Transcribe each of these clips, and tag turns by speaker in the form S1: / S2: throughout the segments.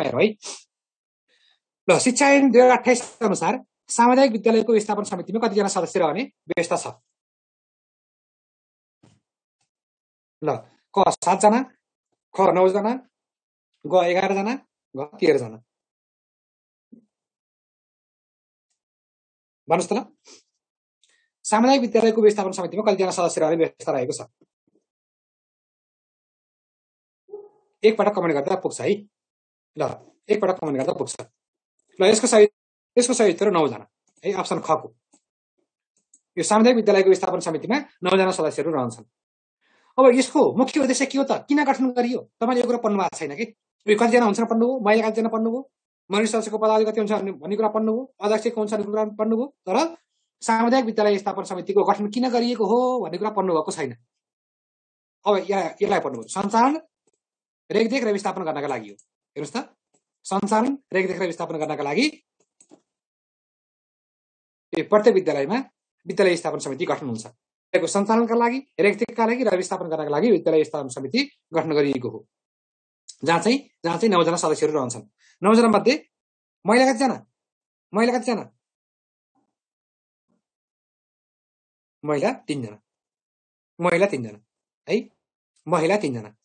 S1: हेरौँ है। ल शिक्षा ऐन 2028 अनुसार सामुदायिक विद्यालयको व्यवस्थापन समितिमा कतिजना सदस्य रहने व्यवस्था छ? ल क 7 जना, ख 9 जना, ग 11 जना, घ 13 जना। भन्नुस् त ल, सामुदायिक विद्यालयको व्यवस्थापन समितिमा कतिजना सदस्य रहने व्यवस्था रहेको छ? एकपटक कमेन्ट गर्दा पुग्छ है। ल एकपटक कमेन्ट गर्दा पुग्छ। ल यसको सही उत्तर 9 जना है, अप्सन ख को। यो सामुदायिक विद्यालयको व्यवस्थापन समितिमा 9 जना सदस्यहरू रहन्छन्। अब यसको मुख्य उद्देश्य के हो त? किन गठन गरियो? तपाईले यो कुरा पढ्नु भएको छैन कि? यो कतिजना हुन्छन् पढ्नुभयो, महिला कतिजना पढ्नुभयो, मन्त्री सदस्यको पदावधि कति हुन्छ भन्ने कुरा पढ्नुभयो, अध्यक्ष को हुन्छ भन्ने कुरा पढ्नुभयो, तर सामुदायिक विद्यालय व्यवस्थापन समितिको गठन किन गरिएको हो भन्ने कुरा पढ्नु भएको छैन। अब यसलाई पढ्नुभयो। सञ्चालन, रेखदेख र व्यवस्थापन गर्नका लागि हो। हेर्नुस् त, सञ्चालन, रेखदेख र व्यवस्थापन गर्नका लागि प्रत्येक विद्यालयमा विद्यालय व्यवस्थापन समिति गठन हुन्छ। सञ्चालनका लागि, रेखदेखका लागि र व्यवस्थापन गर्नका लागि विद्यालय व्यवस्थापन समिति गठन गरिएको हो, जहाँ चाहिँ 9 जना सदस्यहरू रहन्छन्। 9 जना मध्ये महिला कतिजना? महिला 3 जना। है, महिला 3 जना।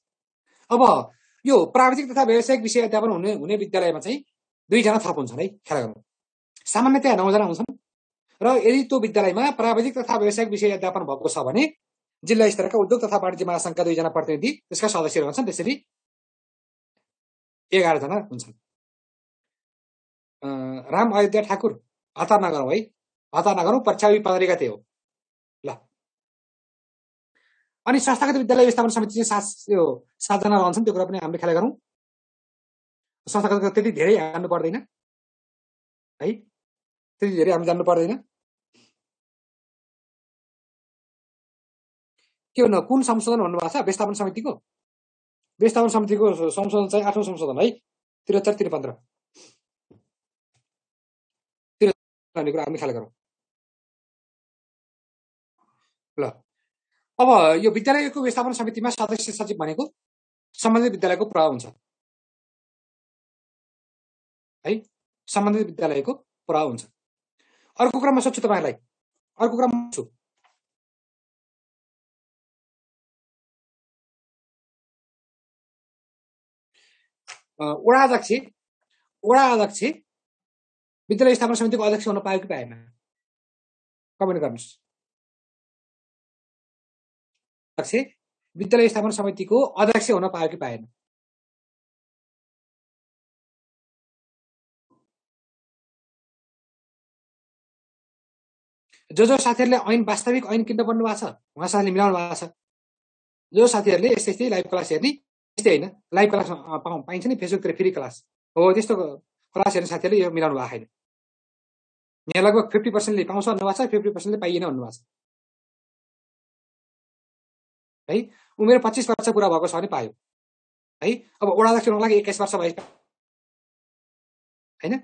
S1: अब यो प्राविधिक तथा व्यावसायिक विषय अध्यापन हुने विद्यालयमा चाहिँ 2 जना थप हुन्छन् है, ख्याल गर्नु। सामान्यतया 9 जना हुन्छन् र यदि त्यो विद्यालयमा प्राविधिक तथा व्यावसायिक विषय अध्यापन भएको छ भने जिल्ला स्तरका उद्योग तथा वाणिज्य महासंघका 2 जना प्रतिनिधि त्यसका सदस्यहरू हुन्छन्। त्यसरी 11 जना हुन्छन्। राम अयोध्या ठाकुर, हतार नगरौँ है, हतार नगरौँ, परीक्षा पदरी गते हो। ल अनि संस्थागत विद्यालय व्यवस्थापन समिति चाहिँ 7 जना रहन्छन्। त्यो कुरा पनि हामीले ख्याल गरौँ। संस्थागत त्यति धेरै हाल्नु पर्दैन है, त्यति धेरै हामी जान्नु पर्दैन। के भन्नु, कुन संशोधन भन्नुभएको छ? व्यवस्थापन समितिको संशोधन चाहिँ 8औं संशोधन है, 73-53 भन्ने कुरा हामी ख्याल गरौँ। ल अब यो विद्यालयको व्यवस्थापन समितिमा सदस्य सचिव भनेको सम्बन्धित विद्यालयको प्रभाव हुन्छ है, सम्बन्धित विद्यालयको प्रभाव हुन्छ। अर्को कुरा म सोध्छु तपाईहरुलाई, अर्को कुरा म छु, वडा अध्यक्ष विद्यालय व्यवस्थापन समितिको अध्यक्ष हुन पायो कि पाएन? कमेन्ट गर्नुस्। अध्यक्ष विद्यालय व्यवस्थापन समितिको अध्यक्ष हुन पायो कि पाएन? जो साथीहरुले ऐन वास्तविक ऐन किन्न पर्नु भएको छ उहाँ साथीले मिलाउनु भएको छ। जो साथीहरुले यस्तै लाइभ क्लास हेर्ने, यस्तै हैन, लाइभ क्लास पाइन्छ नि फेसबुकतिर फ्री क्लास हो, त्यस्तो क्लास हेर्ने साथीहरुले यो मिलाउनु भएको छैन। यहाँ लगभग 50% ले पाउँछ भन्नुभएको छ, 50% ले पाइएन भन्नुभएको छ है। उमेर 25 वर्ष पुरा भएको छ भने पायो है। अब वडा अध्यक्ष हुनको लागि 21 वर्ष भए हैन,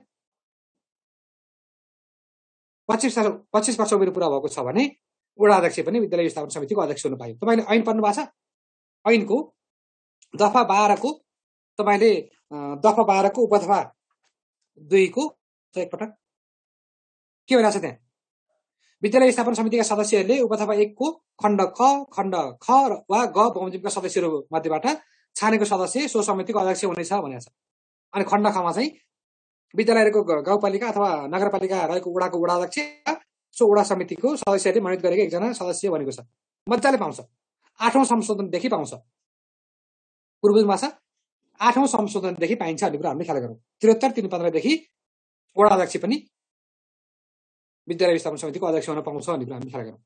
S1: 25 वर्ष उमेर पुरा भएको छ भने वडा अध्यक्ष पनि विद्यालय व्यवस्थापन समितिको अध्यक्ष हुन पायो। तपाईले ऐन पढ्नु भएको छ? ऐनको दफा 12 को तपाईले दफा 12 को उपदफा 2 को एकपटक के भनिरहेको छ त्यहाँ? विद्यालय व्यवस्थापन समितिका सदस्यहरूले उपदफा 1 को खण्ड ख वा ग बमोजिमका सदस्यहरू मध्येबाट छानेको सदस्य सो समितिको अध्यक्ष हुनेछ भनेको छ। अनि खण्ड खमा चाहिँ विद्यालयको गाउँपालिका अथवा नगरपालिका रहेको वडाको वडा अध्यक्ष, सो वडा समितिको सदस्यहरूले मनोनित गरेको एकजना सदस्य भनेको छ। मजाले पाउँछ, 8औं संशोधनदेखि पाउँछ। पूर्वमा छ 8औं संशोधनदेखि पाइन्छ भन्ने कुरा हामीले ख्याल गरौँ। 73-53 देखि वडा अध्यक्ष पनि विद्यालय व्यवस्थापन समितिको अध्यक्ष हुन पाउँछ भन्ने कुरा हामीले ख्याल गरौँ।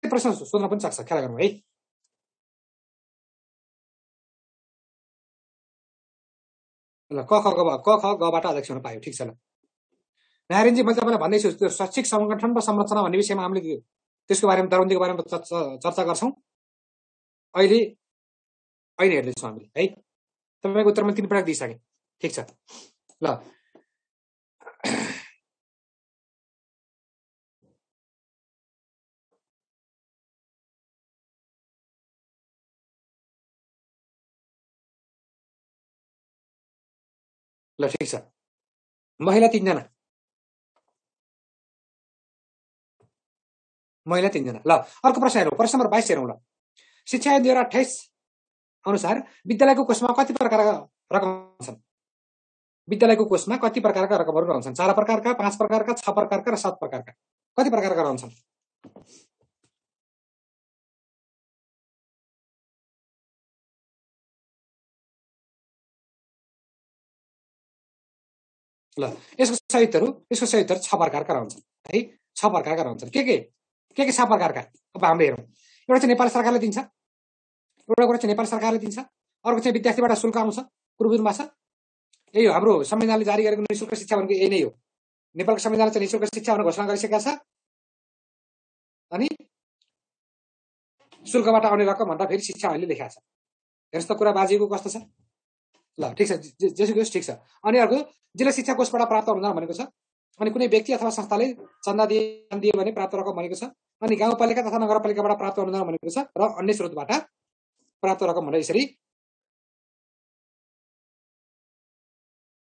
S1: प्रश्न सोध्न पनि सक्छ, ख्याल गरौँ है। ल क ख गबाट अध्यक्ष हुन पायो, ठीक छ। ल नारायणजी, मैले तपाईँलाई भन्दैछु त्यो शैक्षिक संगठन र संरचना भन्ने विषयमा हामीले त्यसको बारेमा दरबन्दीको बारेमा चर्चा गर्छौं। अहिले हेर्दैछौँ हामीले है। तपाईँको उत्तर मैले 3 पटक दिइसकेँ, ठीक छ। ल ल ठिक छ, महिला 3 जना, महिला 3 जना। ल अर्को प्रश्न हेरौँ, प्रश्न नम्बर 22 हेरौँ। ल शिक्षा ऐन 2028 अनुसार विद्यालयको कोषमा कति प्रकारका रकम छन्? विद्यालयको कोषमा कति प्रकारका रकमहरू रहन्छन्? 4 प्रकारका, 5 प्रकारका, 6 प्रकारका र 7 प्रकारका, कति प्रकारका रहन्छन्? ल यसको सहितहरू 6 प्रकारका रहन्छन् है, 6 प्रकारका रहन्छन्। के 6 प्रकारका? अब हामीले हेरौँ। एउटा चाहिँ नेपाल सरकारले दिन्छ, एउटा कुरा चाहिँ नेपाल सरकारले दिन्छ, अर्को चाहिँ विद्यार्थीबाट शुल्क आउँछ, पूर्व बुझ्नु भएको छ? यही हो हाम्रो संविधानले जारी गरेको निःशुल्क शिक्षा भनेको यही नै हो। नेपालको संविधानले चाहिँ निःशुल्क शिक्षा भनेर घोषणा गरिसकेका छ, अनि शुल्कबाट आउने रकम भन्दा फेरि शिक्षा अहिले लेखाएको छ। हेर्नुहोस् त कुरा बाजीको कस्तो छ। ल ठिक छ, जेसुकै होस् ठिक छ। अनि अर्को जिल्ला शिक्षा कोषबाट प्राप्त अनुदान भनेको छ, अनि कुनै व्यक्ति अथवा संस्थाले चन्दा दिए भने प्राप्त रकम भनेको छ, अनि गाउँपालिका तथा नगरपालिकाबाट प्राप्त अनुदान भनेको छ, र अन्य स्रोतबाट प्राप्त रकम भनेर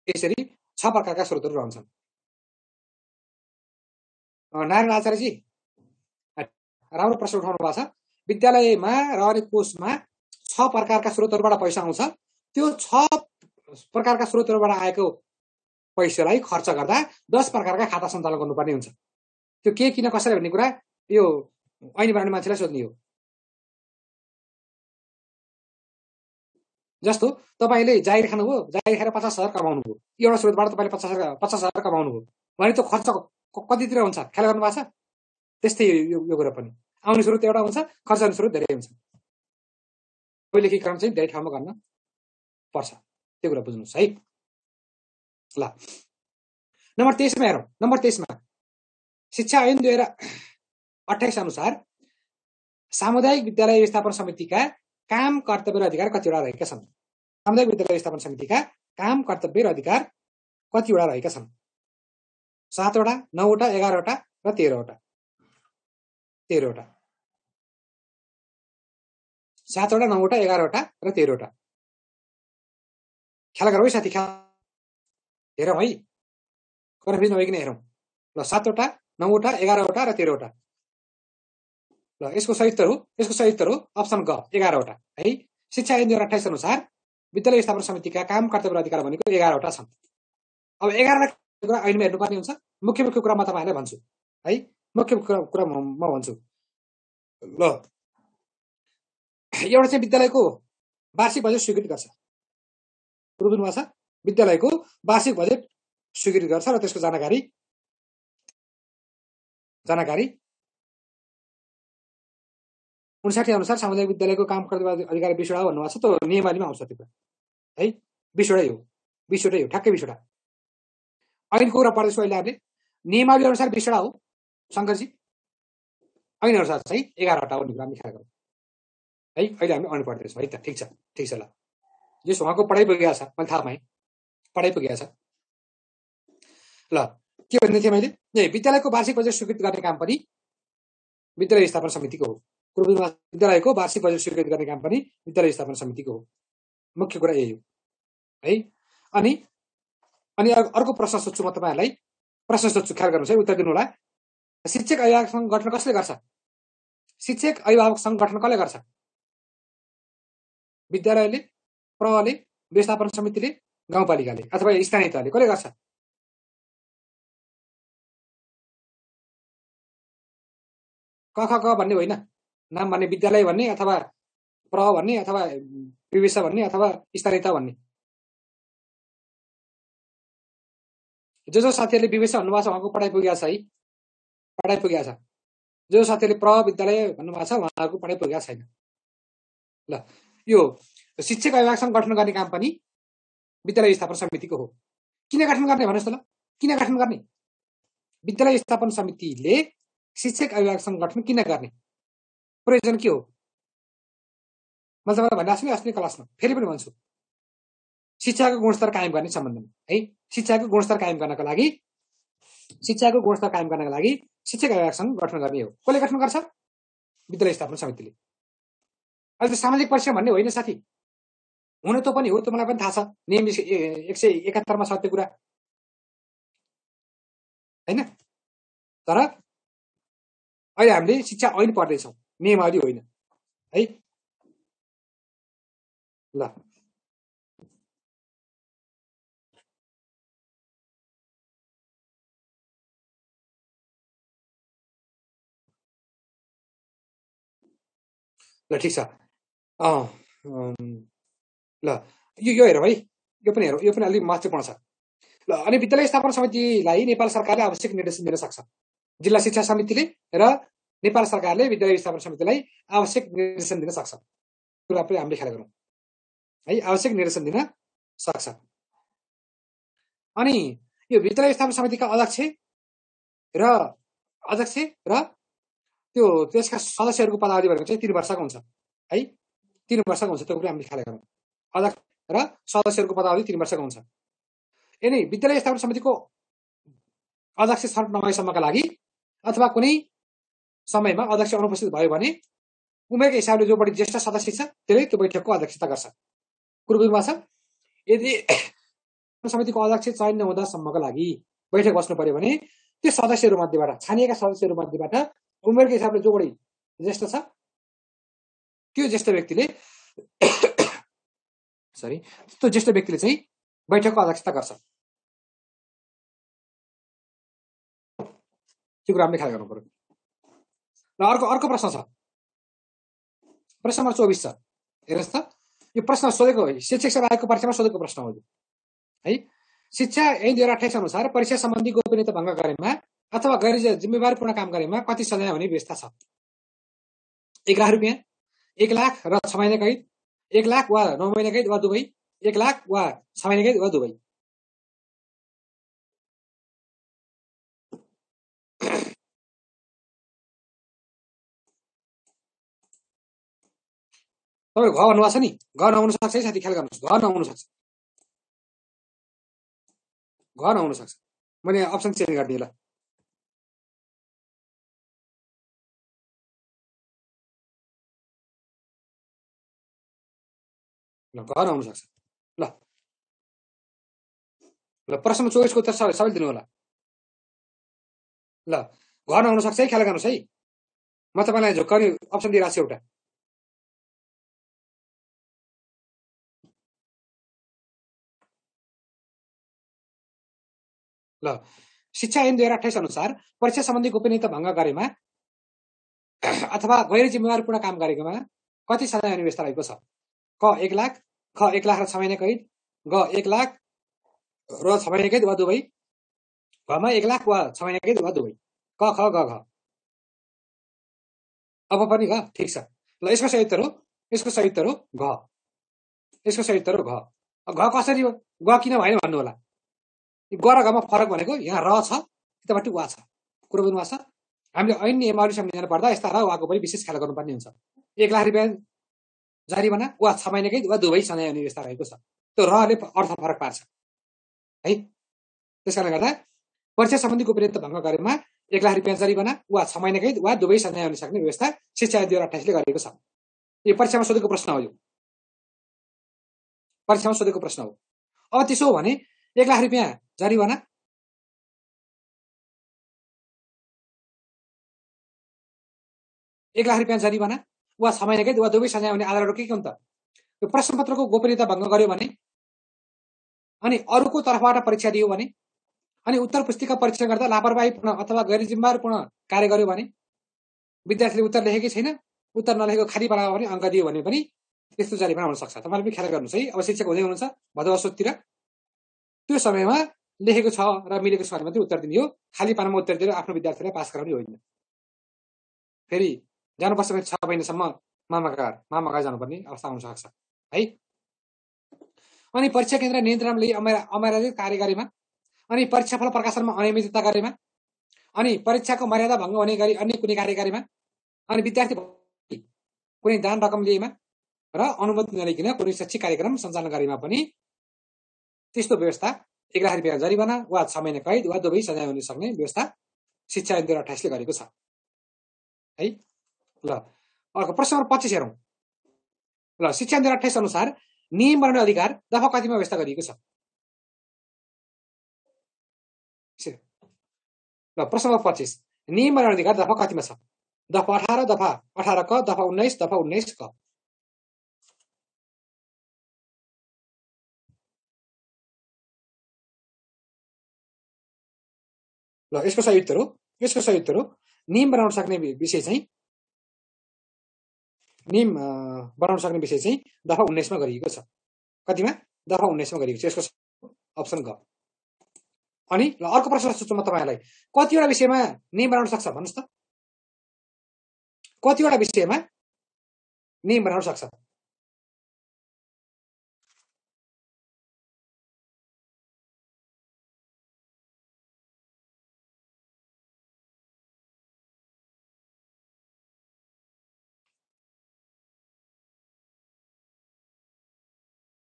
S1: यसरी 6 प्रकारका स्रोतहरू रहन्छन्। नारायण आचार्यजी राम्रो प्रश्न उठाउनु भएको छ। विद्यालयमा रहने कोषमा 6 प्रकारका स्रोतहरूबाट पैसा आउँछ, त्यो 6 प्रकारका स्रोतहरूबाट आएको पैसालाई खर्च गर्दा 10 प्रकारका खाता सञ्चालन गर्नुपर्ने हुन्छ। त्यो के किन कसरी भन्ने कुरा यो ऐन बनाउने मान्छेलाई सोध्ने हो। जस्तो तपाईले जागिर खानुभयो, जागिर खाएर 50,000 कमाउनु भयो, एउटा स्रोतबाट तपाईले 50,000 कमाउनु भयो भने त्यो खर्च कतितिर हुन्छ ख्याल गर्नु भएको छ? त्यस्तै यो कुरा पनि आउने स्रोत एउटा हुन्छ, खर्च गर्ने स्रोत धेरै हुन्छ। लेखीकरण चाहिँ धेरै ठाउँमा गर्न पर्छ, त्यो कुरा बुझ्नुहोस् है। ल नम्बर 23 मा हेरौँ। नम्बर 23 मा शिक्षा ऐन 2028 अनुसार सामुदायिक विद्यालय व्यवस्थापन समितिका काम, कर्तव्य र अधिकार कतिवटा रहेका छन्? सामुदायिक विद्यालय व्यवस्थापन समितिका काम, कर्तव्य र अधिकार कतिवटा रहेका छन्? 7 वटा, 9 वटा, 11 वटा र 13 वटा। 13 वटा। 7 वटा, 9 वटा, 11 वटा र 13 वटा। ख्याल गरौँ है साथी, हेरौँ है, कन्फ्युज नभइकन हेरौँ। ल 7 वटा, 9 वटा, 11 वटा र 13 वटा। ल यसको सहितहरू अप्सन ग 11 वटा है। शिक्षा ऐन 2028 अनुसार विद्यालय व्यवस्थापन समितिका काम, कर्तव्य र अधिकार भनेको 11 वटा छन्। अब 11 कुरा ऐनमा हेर्नुपर्ने हुन्छ। मुख्य कुरा म तपाईँहरूलाई भन्छु है, मुख्य कुरा म भन्छु। ल एउटा चाहिँ विद्यालयको वार्षिक बजेट स्वीकृत गर्छ, बुझ्नुभएको छ? विद्यालयको वार्षिक बजेट स्वीकृत गर्छ र त्यसको जानकारी 59 अनुसार सामुदायिक विद्यालयको काम, कर्तव्य, अधिकार 20 वटा भन्नुभएको छ। त्यो नियमावलीमा आउँछ त्यो है, 20 वटै हो, 20 वटै हो, ठ्याक्कै 20 वटा। ऐनको कुरा पढ्दैछु अहिले हामीले, नियमावली अनुसार 20 वटा हो शङ्करजी, ऐन अनुसार चाहिँ 11 वटा हो भन्ने कुरा हामी ख्याल गरौँ है। अहिले हामी ऐन पढ्दैछौँ है त, ठिक छ। ल जस उहाँको पढाइ पुगेको छ, मैले थाहा पाएँ पढाइ पुगेको छ। ल के भन्दै थिएँ मैले, विद्यालयको वार्षिक बजेट स्वीकृत गर्ने काम पनि विद्यालय व्यवस्थापन समितिको हो। विद्यालयको वार्षिक बजेट स्वीकृत गर्ने काम पनि विद्यालय व्यवस्थापन समितिको हो। मुख्य कुरा यही हो है। अनि अर्को प्रश्न सोध्छु म तपाईँहरूलाई, ख्याल गर्नुहोस् है, उत्तर दिनु होला। शिक्षक अभिभावक सङ्गठन कसले गर्छ? शिक्षक अभिभावक सङ्गठन कसले गर्छ? विद्यालयले, प्रहले, व्यवस्थापन समितिले, गाउँपालिकाले अथवा स्थानीय तहले कसले गर्छ? क भन्ने होइन, नाम भन्ने, विद्यालय भन्ने अथवा प्रह भन्ने अथवा विवेश भन्ने अथवा स्थानीयता भन्ने। जो साथीहरूले विवेश भन्नुभएको छ उहाँको पढाइ पुगेको छ है, पढाइ पुगेको छ। जो साथीहरूले प्रह विद्यालय भन्नुभएको छ उहाँहरूको पढाइ पुगेको छैन। ल यो शिक्षक अभिभावकसँग गठन गर्ने काम पनि विद्यालय व्यवस्थापन समितिको हो। किन गठन गर्ने भन्नुहोस् त? ल किन गठन गर्ने? विद्यालय व्यवस्थापन समितिले शिक्षक अभिभावकसँग गठन किन गर्ने, प्रयोजन के हो? मैले तपाईँलाई भनिरहेको छु नि अस्ति क्लासमा, फेरि पनि भन्छु, शिक्षाको गुणस्तर कायम गर्ने सम्बन्धमा है। शिक्षाको गुणस्तर कायम गर्नका लागि शिक्षक अभिभावकसँग गठन गर्ने हो। कसले गठन गर्छ? विद्यालय व्यवस्थापन समितिले। अहिले त सामाजिक परिश्रम भन्ने होइन साथी, हुन त पनि हो, त मलाई पनि थाहा छ नियम 171 मा छ त्यो कुरा हैन। तर अहिले हामीले शिक्षा ऐन पढ्दैछौँ, नियमावली होइन है। ल ल ठिक छ। ल यो हेरौँ है, यो पनि हेरौँ, यो पनि अलिक महत्त्वपूर्ण छ। ल अनि विद्यालय स्थापना समितिलाई नेपाल सरकारले आवश्यक निर्देशन दिन सक्छ। जिल्ला शिक्षा समितिले र नेपाल सरकारले विद्यालय स्थापना समितिलाई आवश्यक निर्देशन दिन सक्छ। कुरा पनि हामीले ख्याल गरौँ है, आवश्यक निर्देशन दिन सक्छ। अनि यो विद्यालय स्थापना समितिका अध्यक्ष र त्यो त्यसका सदस्यहरूको पदावधि भनेको चाहिँ 3 वर्षको हुन्छ है, 3 वर्षको हुन्छ। त्यो कुरा हामीले ख्याल गरौँ। अध्यक्ष र सदस्यहरूको पदावधि 3 वर्षको हुन्छ। यदि विद्यालय स्थापना समितिको अध्यक्ष छनौट नभएसम्मका लागि अथवा कुनै समयमा अध्यक्ष अनुपस्थित भयो भने उमेरको हिसाबले जो बढी ज्येष्ठ सदस्य छ त्यसले त्यो बैठकको अध्यक्षता गर्छ। कुरो बुझ्नुभएको छ। यदि समितिको अध्यक्ष चयन नहुँदासम्मका लागि बैठक बस्नु पर्यो भने त्यो सदस्यहरू मध्येबाट, छानिएका सदस्यहरू मध्येबाट उमेरको हिसाबले जो बढी ज्येष्ठ छ त्यो ज्येष्ठ व्यक्तिले चाहिँ बैठकको अध्यक्षता गर्छ। त्यो कुरा हामीले ख्याल गर्नु पर्यो। र अर्को प्रश्न छ, प्रश्न नम्बर 24 छ। हेर्नुहोस् त, यो प्रश्न सोधेको शिक्षक सेवा आयोगको परीक्षामा सोधेको प्रश्न हो है। शिक्षा ऐन 2028 अनुसार परीक्षा सम्बन्धी गोपनीयता भङ्ग गरेमा अथवा गैर जिम्मेवारीपूर्ण काम गरेमा कति सजाय हुने व्यवस्था छ? 1 लाख रुपियाँ, 1 लाख र 6 महिना कैद, 1 लाख वा 9 महिना कैद वा दुवै, 1 लाख वा 6 महिना कैद वा दुवै। तपाईँ घ भन्नुभएको छ नि, घ नहुन सक्छ है साथी, ख्याल गर्नुहोस्। घ नहुन सक्छ, घ नहुन सक्छ। मैले अप्सन चेन्ज गरिदिएँ। ल घ नहुन सक्छ। ल प्रश्न 24 को उत्तर सबैले दिनु होला। ल घ नहुन सक्छ है, ख्याल गर्नुहोस् है। म तपाईँलाई झोक्काउने अप्सन दिइरहेको छु एउटा। ल शिक्षा ऐन 2028 अनुसार परीक्षा सम्बन्धी गोपनीयता भङ्ग गरेमा अथवा गैर जिम्मेवारीपूर्ण काम गरेकोमा कति सजाय हुने व्यवस्था रहेको छ? क 1 लाख, ख 1 लाख र 6 महिना कैद, ग 1 लाख र 6 महिना कैद वा दुवै, घमा 1 लाख वा 6 महिना कैद वा दुवै। क ख ग घ। अब पनि घ, ठिक छ। ल यसको सही उत्तर हो घ। यसको सही उत्तर हो घ। घ कसरी हो? ग किन भएन भन्नु होला। ग र घमा फरक भनेको यहाँ र छ, यतापट्टि वा छ। कुरो बुझ्नु भएको छ। हामीले ऐन नियमावली सम्झिन पर्दा यस्ता र वाको पनि विशेष ख्याल गर्नुपर्ने हुन्छ। 1 लाख रुपियाँ जरिवाना वा 6 महिना कैद वा दुवै सजाय हुने व्यवस्था रहेको छ। त्यो रले अर्थ फरक पार्छ है। त्यसकारणले गर्दा परीक्षा सम्बन्धी गोपनीयता भङ्ग गरेमा 1 लाख रुपियाँ जरिवाना वा 6 महिना कैद वा दुवै सजाय हुन सक्ने व्यवस्था शिक्षा ऐन 2028 ले गरेको छ। यो परीक्षामा सोधेको प्रश्न हो। यो परीक्षामा सोधेको प्रश्न हो। अब त्यसो हो भने 1 लाख रुपियाँ जरिवाना, 1 लाख रुपियाँ जरिवाना वा 6 महिना कैद वा दुवै सजाय हुने आधारहरू के हुन् त? यो प्रश्नपत्रको गोपनीयता भङ्ग गर्यो भने, अनि अरूको तर्फबाट परीक्षा दियो भने, अनि उत्तर पुस्तिका परीक्षण गर्दा लापरवाहीपूर्ण अथवा गैर जिम्मेवारीपूर्ण कार्य गर्यो भने, विद्यार्थीले उत्तर लेखेकै छैन, उत्तर नलेखेको खाली बनायो भने अङ्क दियो भने पनि त्यस्तो जरिवाना हुन सक्छ। तपाईँले पनि ख्याल गर्नुहोस् है। अब शिक्षक हुँदै हुनुहुन्छ भदौ असोजतिर, त्यो समयमा लेखेको छ र मिलेको छ भने मात्रै उत्तर दिने हो। खाली पानामा उत्तर दिएर आफ्नो विद्यार्थीलाई पास गराउने होइन। फेरि जानुपर्छ भने 6 महिनासम्म मामाका जानुपर्ने अवस्था हुन सक्छ है। अनि परीक्षा केन्द्र नियन्त्रणले अमर्यादित कार्य गरेमा, अनि परीक्षाफल प्रकाशनमा अनियमितता गरेमा, अनि परीक्षाको मर्यादा भङ्ग हुने गरी अन्य कुनै कार्य गरेमा, अनि विद्यार्थी कुनै दान रकम लिएमा र अनुमति नलिकन कुनै शैक्षिक कार्यक्रम सञ्चालन गरेमा पनि त्यस्तो व्यवस्था 1 लाख रुपियाँ जरिवाना वा 6 महिना कैद वा दुवै सजाय हुन सक्ने व्यवस्था शिक्षा ऐन 2028 ले गरेको छ है। ल अर्को प्रश्न नम्बर 25 हेरौँ। ल शिक्षा ऐन 2028 अनुसार नियम बनाउने अधिकार दफा कतिमा व्यवस्था गरिएको छ? ल प्रश्न नम्बर 25 नियम बनाउने अधिकार दफा कतिमा छ? दफा 18, दफा 18 क, दफा 19, दफा 19 क। ल यसको सही उत्तर हो नियम बनाउन सक्ने विषय चाहिँ दफा 19 मा गरिएको छ। कतिमा? दफा 19 मा गरिएको छ। यसको अप्सन ग। अनि ल अर्को प्रश्न सोध्छु म तपाईलाई, कतिवटा विषयमा नियम बनाउन सक्छ भन्नुस् त? कतिवटा विषयमा नियम बनाउन सक्छ?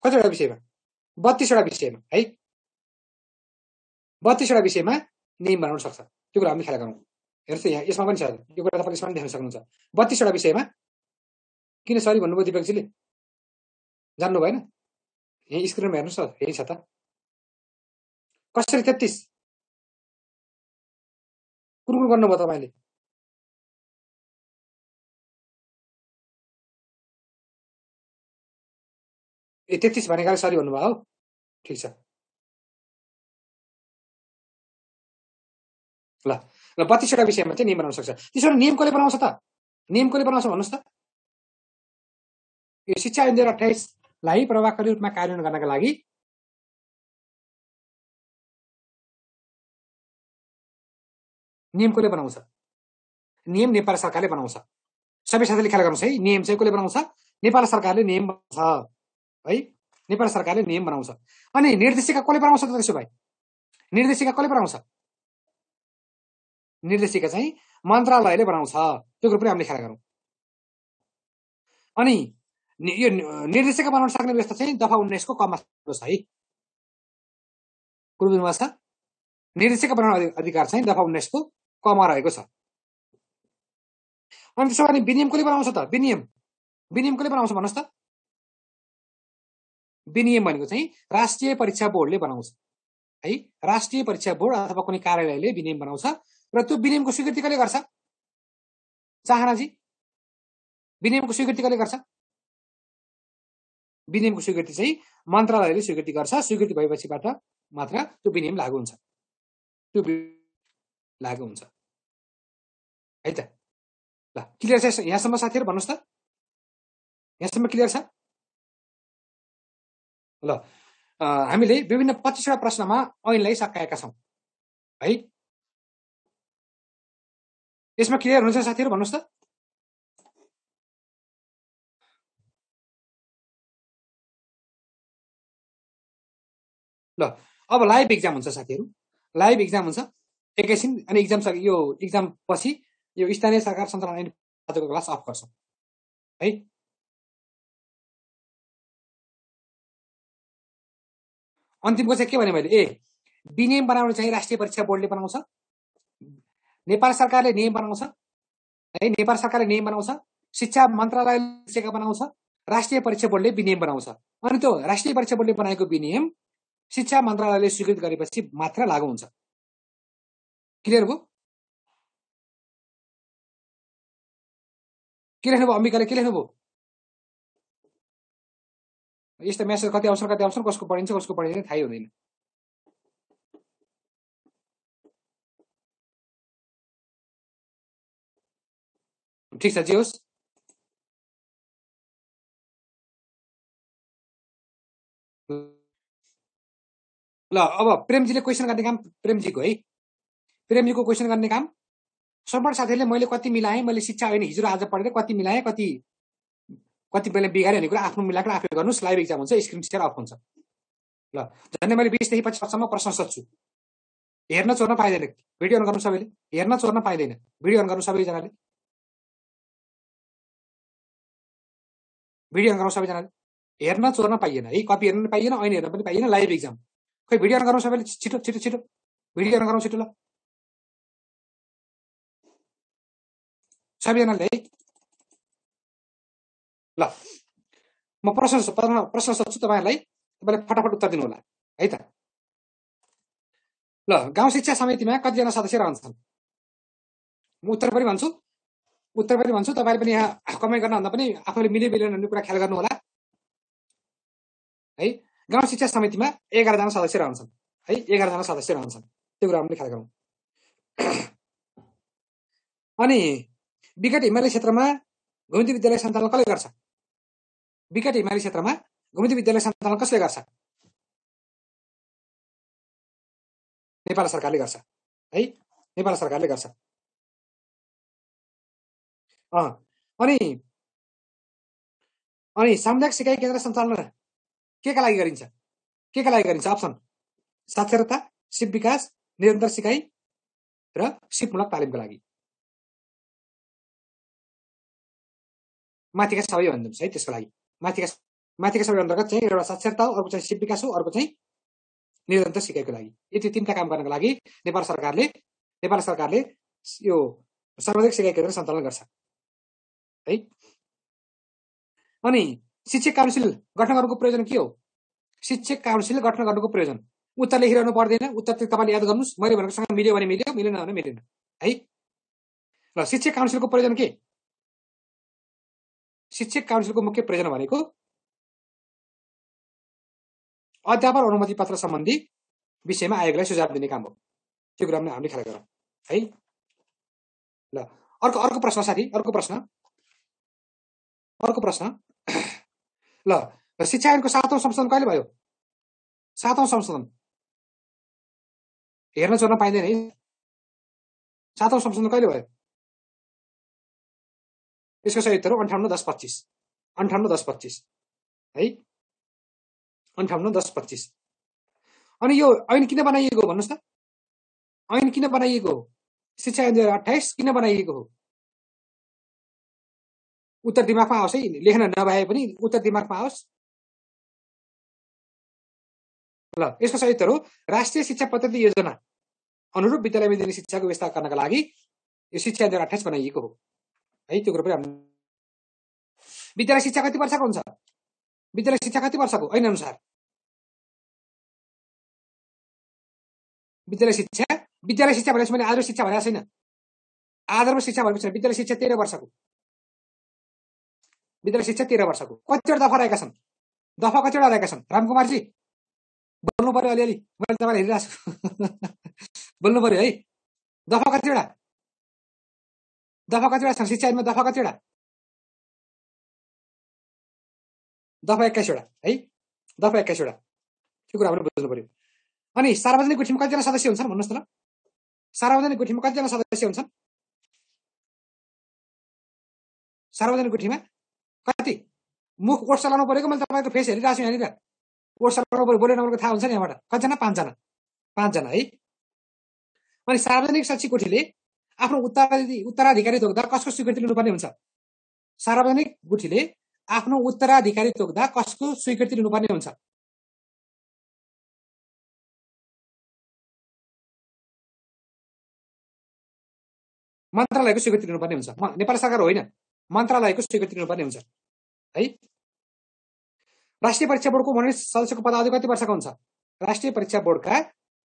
S1: कतिवटा विषयमा? 32 वटा विषयमा है। 32 वटा विषयमा नियम बनाउन सक्छ। त्यो कुरा हामी ख्याल गरौँ। हेर्नुस् यहाँ यसमा पनि छ, यो कुरा तपाईले यसमा पनि देख्न सक्नुहुन्छ। 32 वटा विषयमा किन सरी भन्नुभयो दिपकजीले? जान्नु भएन? यही स्क्रिनमा हेर्नुस् त, यही छ त। कसरी 33? कुन गर्नुभयो तपाईले? ए 33 भनेकाले सरी भन्नुभयो हो? ठिक छ। ल 32 वटा विषयमा चाहिँ नियम बनाउन सक्छ। त्यसो भने नियम कसले बनाउँछ त? नियम कसले बनाउँछ भन्नुस् त? यो शिक्षा ऐन 2028 लाई प्रभावकारी रूपमा कार्यान्वयन गर्नका लागि नियम कसले बनाउँछ? नियम नेपाल सरकारले बनाउँछ। सबै साथीले ख्याल गर्नुहोस् है, नियम चाहिँ कसले बनाउँछ? नेपाल सरकारले नियम बनाउँछ है। नेपाल सरकारले नियम बनाउँछ। अनि निर्देशिका कसले बनाउँछ त त्यसो भए? निर्देशिका कसले बनाउँछ? निर्देशिका चाहिँ मन्त्रालयले बनाउँछ। त्यो कुरो पनि हामीले ख्याल गरौँ। अनि यो निर्देशिका बनाउन सक्ने व्यवस्था चाहिँ दफा 19 को कममा छ है। कुरो बुझ्नुभएको छ? निर्देशिका बनाउने अधिकार चाहिँ दफा 19 को कमा रहेको छ। अनि त्यसो भने विनियम कसले बनाउँछ त? विनियम कसले बनाउँछ भन्नुस् त? विनियम भनेको चाहिँ राष्ट्रिय परीक्षा बोर्डले बनाउँछ है। राष्ट्रिय परीक्षा बोर्ड अथवा कुनै कार्यालयले विनियम बनाउँछ र त्यो विनियमको स्वीकृति कसले गर्छ? चाहनाजी, विनियमको स्वीकृति कसले गर्छ? विनियमको स्वीकृति चाहिँ मन्त्रालयले स्वीकृति गर्छ। स्वीकृति भएपछिबाट मात्र त्यो विनियम लागू हुन्छ। है त। ल क्लियर छ यहाँसम्म साथीहरु? भन्नुस् त, यहाँसम्म क्लियर छ? ल हामीले विभिन्न 25 वटा प्रश्नमा ऐनलाई सकाएका छौं है। यसमा क्लियर हुनुहुन्छ साथीहरु? भन्नुस् त। ल अब लाइभ एक्जाम हुन्छ साथीहरु, लाइभ एक्जाम हुन्छ एकैछिन। अनि एक्जाम यो एक्जाम पछि यो स्थानीय सरकार सञ्चालन ऐन आजको क्लास अफ गर्छौं है। अन्तिमको चाहिँ के भने मैले? ए विनियम बनाउने चाहिँ राष्ट्रिय परीक्षा बोर्डले बनाउँछ, नेपाल सरकारले नियम बनाउँछ है। नेपाल सरकारले नियम बनाउँछ, शिक्षा मन्त्रालयले बनाउँछ, राष्ट्रिय परीक्षा बोर्डले विनियम बनाउँछ। अनि त्यो राष्ट्रिय परीक्षा बोर्डले बनाएको विनियम शिक्षा मन्त्रालयले स्वीकृत गरेपछि मात्र लागू हुन्छ। क्लियर भयो? के लेख्नुभयो अम्बिकाले? के लेख्नुभयो? यस्तो मेसेज कति आउँछ कसको पढिन्छ कसको पढिँदैन थाहै हुँदैन। ठिक छ, जे होस्। ल अब प्रेमजीले क्वेसन गर्ने काम प्रेमजीको है। प्रेमजीको क्वेसन गर्ने काम सम्पूर्ण साथीहरूले मैले कति मिलाएँ, मैले शिक्षा ऐन हिजो आज पढेर कति मिलाएँ, कति बेला बिगारे भन्ने कुरा आफ्नो मिलाएर आफूले गर्नुस्। लाइभ एक्जाम हुन्छ, स्क्रिन सेयर अफ हुन्छ। ल झन्डै मैले 20 देखि 25 सम्म प्रश्न सोध्छु। हेर्न चोर्न पाइँदैन, भिडियो अन गर्नु सबैले। हेर्न चोर्न पाइँदैन, भिडियो अन गर्नु सबैजनाले। भिडियो अन गर्नु सबैजनाले। हेर्न चोर्न पाइएन है, कपी हेर्न पाइएन, ऐन हेर्न पनि पाइएन। लाइभ एक्जाम खै भिडियो अन गर्नु सबैले। छिटो छिटो छिटो भिडियो अन गर्नु छिटो। ल सबैजनाले है। ल म प्रश्न सोध्छु तपाईँलाई, तपाईँले फटाफट उत्तर दिनु होला है त। ल, गाउँ शिक्षा समितिमा कतिजना सदस्य रहन्छन्? म उत्तर पनि भन्छु, तपाईँले पनि यहाँ कमेन्ट गर्नुभन्दा पनि आफूले मिल्यो मिलेन भन्ने कुरा ख्याल गर्नु होला है। गाउँ शिक्षा समितिमा 11 जना सदस्य रहन्छन् है, 11 जना सदस्य रहन्छन्, त्यो कुरा हामीले ख्याल गरौँ। अनि विकट हिमाली क्षेत्रमा घुमिती विद्यालय सञ्चालन कसले गर्छ? विकट हिमाली क्षेत्रमा घुमिती विद्यालय सञ्चालन कसले गर्छ? नेपाल सरकारले गर्छ है, नेपाल सरकारले गर्छ। अनि सामुदायिक सिकाइ केन्द्र सञ्चालन के का लागि गरिन्छ? अप्सन: साक्षरता, सिप विकास, निरन्तर सिकाइ र सिपमूलक तालिमको लागि। माथिका सबै भनिदिनुहोस् है। त्यसको लागि माथिका सबै अन्तर्गत चाहिँ एउटा साक्षरता हो, अर्को चाहिँ सिप विकास हो, अर्को चाहिँ निरन्तर सिकाइको लागि। यति तीनटा काम गर्नको लागि नेपाल सरकारले यो सामुदायिक सिकाइ केन्द्र सञ्चालन गर्छ है। अनि शिक्षक काउन्सिल गठन गर्नुको प्रयोजन के हो? शिक्षक काउन्सिल गठन गर्नुको प्रयोजन उत्तर लेखिरहनु पर्दैन, उत्तर चाहिँ तपाईँले याद गर्नुहोस्। मैले भनेकोसँग मिल्यो भने मिल्यो, मिलेन भने मिलेन है। ल, शिक्षक काउन्सिलको प्रयोजन के? शिक्षक काउन्सिलको मुख्य प्रयोजन भनेको अध्यापन अनुमति पत्र सम्बन्धी विषयमा आयोगलाई सुझाव दिने काम हो। त्यो कुरा हामीले ख्याल गरौँ है। ल, अर्को प्रश्न साथी, अर्को प्रश्न। ल, शिक्षा ऐनको 7औं संशोधन कहिले भयो? 7औं संशोधन हेर्न जोड्न पाइँदैन है। 7औं संशोधन कहिले भयो? यसको सही उत्तर हो 58-10-25 है, 58-10-25। अनि यो ऐन किन बनाइएको भन्नुहोस् त? ऐन किन बनाइएको हो? शिक्षा ऐन 2028 किन बनाइएको हो? उत्तर दिमागमा आओस् है, लेख्न नभए पनि उत्तर दिमागमा आओस्। ल, यसको सही उत्तर हो राष्ट्रिय शिक्षा पद्धति योजना अनुरूप विद्यालयमा दिने शिक्षाको व्यवस्था गर्नका लागि यो शिक्षा ऐन 2028 बनाइएको हो है। त्यो कुरो पनि विद्यालय शिक्षा कति वर्षको हुन्छ? विद्यालय शिक्षा कति वर्षको ऐन अनुसार? विद्यालय शिक्षा भनेपछि मैले आदर्श शिक्षा भनेको छैन, आदर्श शिक्षा भनेको छैन। विद्यालय शिक्षा 13 वर्षको। विद्यालय शिक्षा 13 वर्षको। कतिवटा दफा रहेका छन्? दफा कतिवटा रहेका छन्? रामकुमारजी बोल्नु पर्यो अलिअलि, मैले तपाईँलाई हेरिरहेको छु। बोल्नु पर्यो है। दफा कतिवटा छन् शिक्षा ऐनमा? दफा कतिवटा? दफा 21 वटा है, दफा 21 वटा। त्यो कुरा हामीले बुझ्नु पर्यो। अनि सार्वजनिक गुठीमा कतिजना सदस्य हुन्छन् भन्नुहोस् त ल? सार्वजनिक गुठीमा कतिजना सदस्य हुन्छन्? सार्वजनिक गुठीमा कति? मुख ओठ चलाउनु परेको, मैले तपाईँको फेस हेरिरहेको छु यहाँनिर। ओठ चलाउनु पऱ्यो, बोल्ने नम्बरको थाहा हुन्छ नि यहाँबाट। कतिजना? 5 जना है। अनि सार्वजनिक शैक्षिक गुठीले आफ्नो उत्तराधिकारी तोक्दा कसको स्वीकृति लिनुपर्ने हुन्छ? सार्वजनिक गुठीले आफ्नो उत्तराधिकारी तोक्दा कसको स्वीकृति लिनुपर्ने हुन्छ? मन्त्रालयको स्वीकृति लिनुपर्ने हुन्छ। नेपाल सरकार होइन, मन्त्रालयको स्वीकृति लिनुपर्ने हुन्छ है। राष्ट्रिय परीक्षा बोर्डको मनोनित सदस्यको पदावधि कति वर्षको हुन्छ? राष्ट्रिय परीक्षा बोर्डका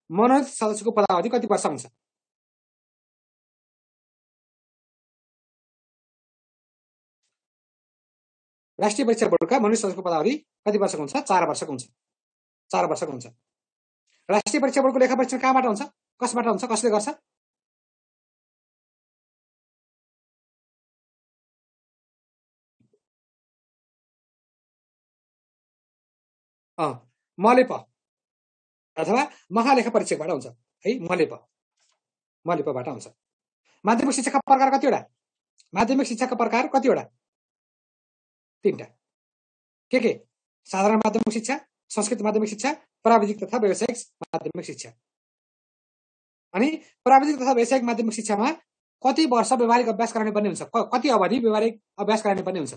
S1: मनोनित सदस्यको पदावधि कति वर्ष हुन्छ? राष्ट्रिय परीक्षा बोर्डका मनोनित सदस्यको पदावधि कति वर्षको हुन्छ? 4 वर्षको हुन्छ। 4 वर्षको हुन्छ। राष्ट्रिय परीक्षा बोर्डको लेखा परीक्षण कहाँबाट हुन्छ? कसबाट हुन्छ? कसले गर्छ? मलेप अथवा महालेखा परीक्षकबाट हुन्छ है। मलेपबाट हुन्छ। माध्यमिक शिक्षाका प्रकार कतिवटा? माध्यमिक शिक्षाका प्रकार कतिवटा? 3टा। के? साधारण माध्यमिक शिक्षा, संस्कृत माध्यमिक शिक्षा, प्राविधिक तथा व्यावसायिक माध्यमिक शिक्षा। अनि प्राविधिक तथा व्यावसायिक माध्यमिक शिक्षामा कति वर्ष व्यावहारिक अभ्यास गराउनु पर्ने हुन्छ? कति अवधि व्यावहारिक अभ्यास गराउनु पर्ने हुन्छ?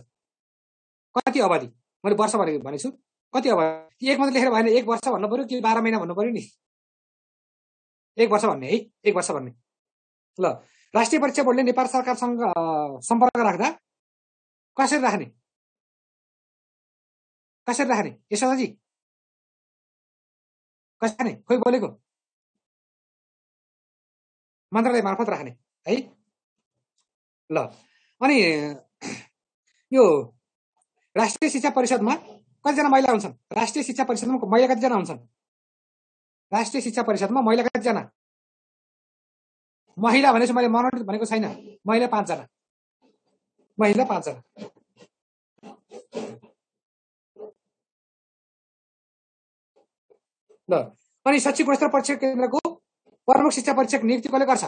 S1: कति अवधि? मैले वर्ष भनेको छु। कति अवधि? एक मात्र लेखेर भएन, 1 वर्ष भन्नु पर्यो कि 12 महिना भन्नु पर्यो नि? 1 वर्ष भन्ने है, 1 वर्ष भन्ने। ल, राष्ट्रिय परीक्षा बोर्डले नेपाल सरकारसँग सम्पर्क राख्दा कसरी राख्ने? कसरी राख्ने यशोदाजी कसरी खोइ बोलेको मन्त्रालय मार्फत राख्ने है ल अनि यो राष्ट्रिय शिक्षा परिषदमा कतिजना महिला हुन्छन् राष्ट्रिय शिक्षा परिषदमा महिला कतिजना हुन्छन् राष्ट्रिय शिक्षा परिषदमा महिला कतिजना महिला भनेपछि मैले मनोनित भनेको छैन महिला 5 जना महिला 5 जना ल अनि शैक्षिक गुणस्तर परीक्षण केन्द्रको प्रमुख शिक्षा परीक्षक नियुक्ति कसले गर्छ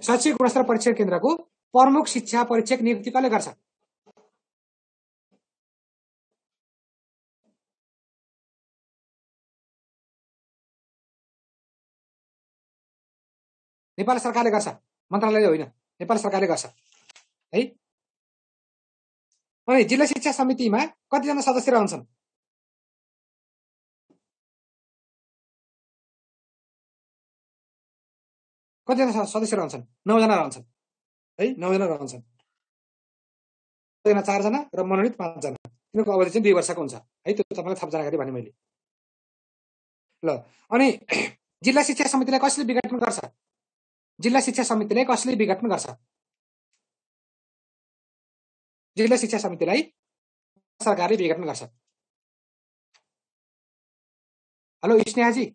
S1: शैक्षिक गुणस्तर परीक्षण केन्द्रको प्रमुख शिक्षा परीक्षक नियुक्ति कसले गर्छ नेपाल सरकारले गर्छ मन्त्रालयले होइन नेपाल सरकारले गर्छ है अनि जिल्ला शिक्षा समितिमा कतिजना सदस्य रहन्छन् कतिजना सदस्य रहन्छन् 9 जना रहन्छन् है 9 जना रहन्छन् 4 जना र मनोनित 5 जना तिनीहरूको अवधि चाहिँ 2 वर्षको हुन्छ है त्यो तपाईलाई थप जानकारी भने मैले ल अनि जिल्ला शिक्षा समितिलाई कसले विघटन गर्छ जिल्ला शिक्षा समितिलाई कसले विघटन गर्छ जिल्ला शिक्षा समितिलाई सरकारले विघटन गर्छ हेलो स्नेहाजी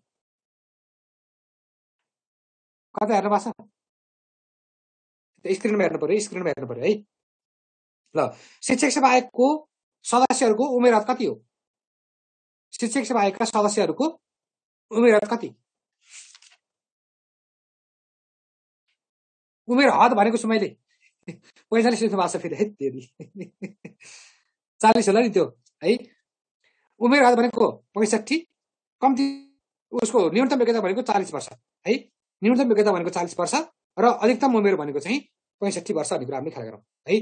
S1: कता हेर्नु भएको छ स्क्रिनमा हेर्नु पर्यो है ल शिक्षक सेवा आयोगको सदस्यहरूको उमेर हद कति हो शिक्षक सेवा आयोगका सदस्यहरूको उमेर हद कति उमेर हद भनेको छु मैले 45 लेख्नु भएको छ फेरि है तेरी 40 होला नि त्यो है उमेर हद भनेको 65 कम्ती उसको न्यूनतम योग्यता भनेको 40 वर्ष है न्यूनतम योग्यता भनेको 40 वर्ष र अधिकतम उमेर भनेको चाहिँ 65 वर्ष भन्ने कुरा हामीले ख्याल गरौँ है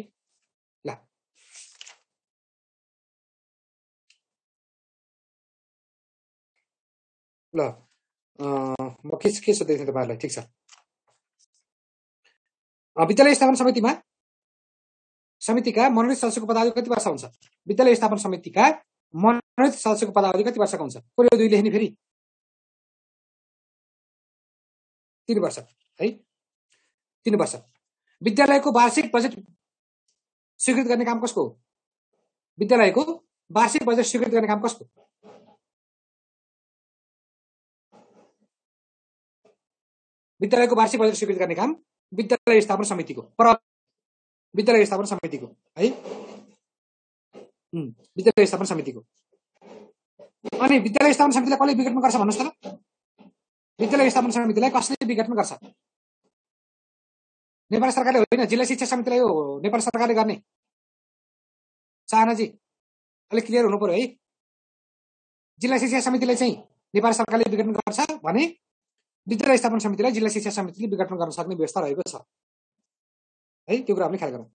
S1: ल म के सोध्दै थिएँ तपाईँहरूलाई ठिक छ विद्यालय स्थापना समितिका मनोनित सदस्यको पदावधि कति वर्ष हुन्छ विद्यालय स्थापना समितिका मनोनित सदस्यको पदावधि कति वर्षको हुन्छ कोले 2 लेख्ने फेरि 3 वर्ष है 3 वर्ष विद्यालयको वार्षिक बजेट स्वीकृत गर्ने काम कसको हो विद्यालयको वार्षिक बजेट स्वीकृत गर्ने काम कसको विद्यालयको वार्षिक बजेट स्वीकृत गर्ने काम विद्यालय स्थापना समितिको विद्यालय स्थापना समितिको है विद्यालय स्थापना समितिको अनि विद्यालय स्थापना समितिलाई कसले विघटन गर्छ भन्नुस् त विद्यालय स्थापना समितिलाई कसले विघटन गर्छ नेपाल सरकारले होइन जिल्ला शिक्षा समितिलाई हो नेपाल सरकारले गर्ने चाहनाजी अलिक क्लियर हुनु पर्यो है जिल्ला शिक्षा समितिलाई चाहिँ नेपाल सरकारले विघटन गर्छ भने विद्यालय स्थापना समितिलाई जिल्ला शिक्षा समितिले विघटन गर्न सक्ने व्यवस्था रहेको छ है त्यो कुरा हामीले ख्याल गरौँ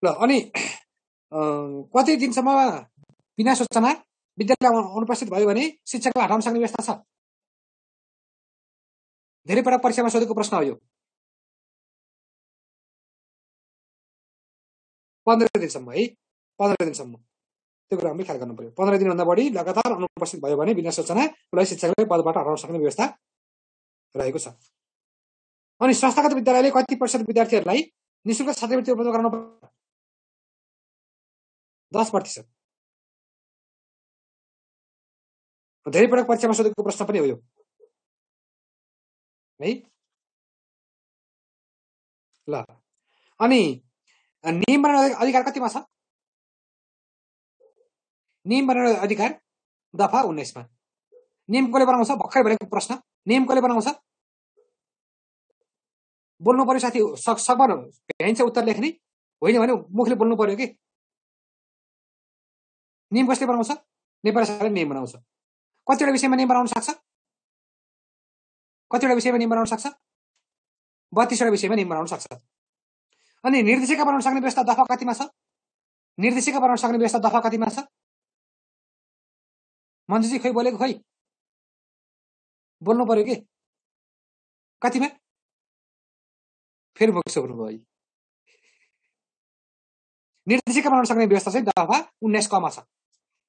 S1: ल अनि कति दिनसम्म बिना सूचना विद्यालय अनुपस्थित भयो भने शिक्षकलाई हटाउन सक्ने व्यवस्था छ धेरै पटक परीक्षामा सोधेको प्रश्न हो यो 15 दिनसम्म है 15 दिनसम्म त्यो कुरा हामीले ख्याल गर्नु पर्यो 15 दिनभन्दा बढी लगातार अनुपस्थित भयो भने बिना सूचना उसलाई शिक्षकलाई पदबाट हटाउन सक्ने व्यवस्था रहेको छ अनि संस्थागत विद्यालयले कति प्रतिशत विद्यार्थीहरूलाई निशुल्क छात्रवृत्ति उपलब्ध गराउनु 10%। धेरै पटक परीक्षामा सोधेको प्रश्न पनि हो यो है ल अनि नियम बनाउने अधिकार कतिमा छ नियम बनाउने अधिकार दफा 19 मा नियम कसले बनाउँछ भर्खर भनेको प्रश्न नियम कसले बनाउँछ बोल्नु पर्यो साथी सकभर भ्याइन्छ उत्तर लेख्ने होइन भने मुखले बोल्नु पर्यो के नियम कसले बनाउँछ नेपाल सरकारले नियम बनाउँछ कतिवटा विषयमा नियम बनाउन सक्छ 32 वटा विषयमा नियम बनाउन सक्छ अनि निर्देशिका बनाउन सक्ने व्यवस्था दफा कतिमा छ निर्देशिका बनाउन सक्ने व्यवस्था दफा कतिमा छ मन्जुजी खै बोलेको खै बोल्नु पर्यो के कतिमा फेरि मुख सोध्नुभयो। निर्देशिका बनाउन सक्ने व्यवस्था चाहिँ दफा 19 क मा छ।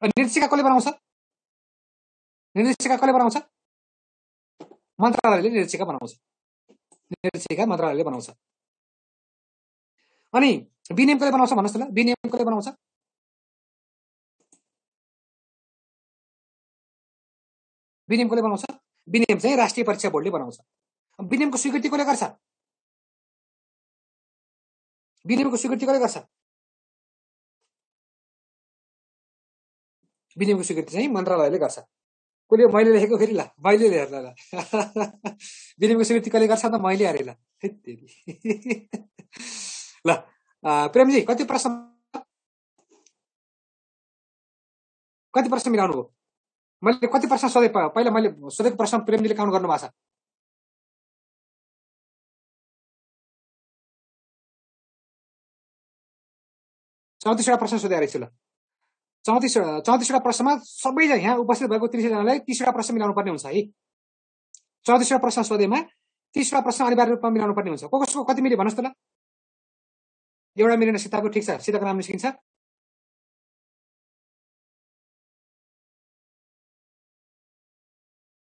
S1: निर्देशिका कसले बनाउँछ? निर्देशिका कसले बनाउँछ? मन्त्रालयले निर्देशिका बनाउँछ। निर्देशिका मन्त्रालयले बनाउँछ। अनि विनियम कसले बनाउँछ भन्नुहोस् त ल? विनियम कसले बनाउँछ? विनियम कसले बनाउँछ? विनियम चाहिँ राष्ट्रिय परीक्षा बोर्डले बनाउँछ। विनियमको स्वीकृति कसले गर्छ? विनियमको स्वीकृति कसले गर्छ? विनियमको स्वीकृति चाहिँ मन्त्रालयले गर्छ। कसले? मैले लेखेको फेरि ल, मैले हेर्न ल। विनियमको स्वीकृति कसले गर्छ त? मैले हेरेँ ल। ल प्रेमजी कति प्रश्न मिलाउनु भयो? मैले कति प्रश्न सोधेँ? पहिला मैले सोधेको प्रश्न प्रेमजीले काउन्ट गर्नु भएको छ? 34वटा प्रश्न सोधेको रहेछु ल। 34वटा प्रश्नमा सबैजना यहाँ उपस्थित भएको 30 जनालाई 30वटा प्रश्न मिलाउनु पर्ने हुन्छ है। 34वटा प्रश्न सोधेमा 30वटा प्रश्न अनिवार्य रूपमा मिलाउनु पर्ने हुन्छ। कसको कति मिल्यो भन्नुहोस् त ल? एउटा मिलेन सीताको, ठिक छ, सीताको नाम निस्किन्छ।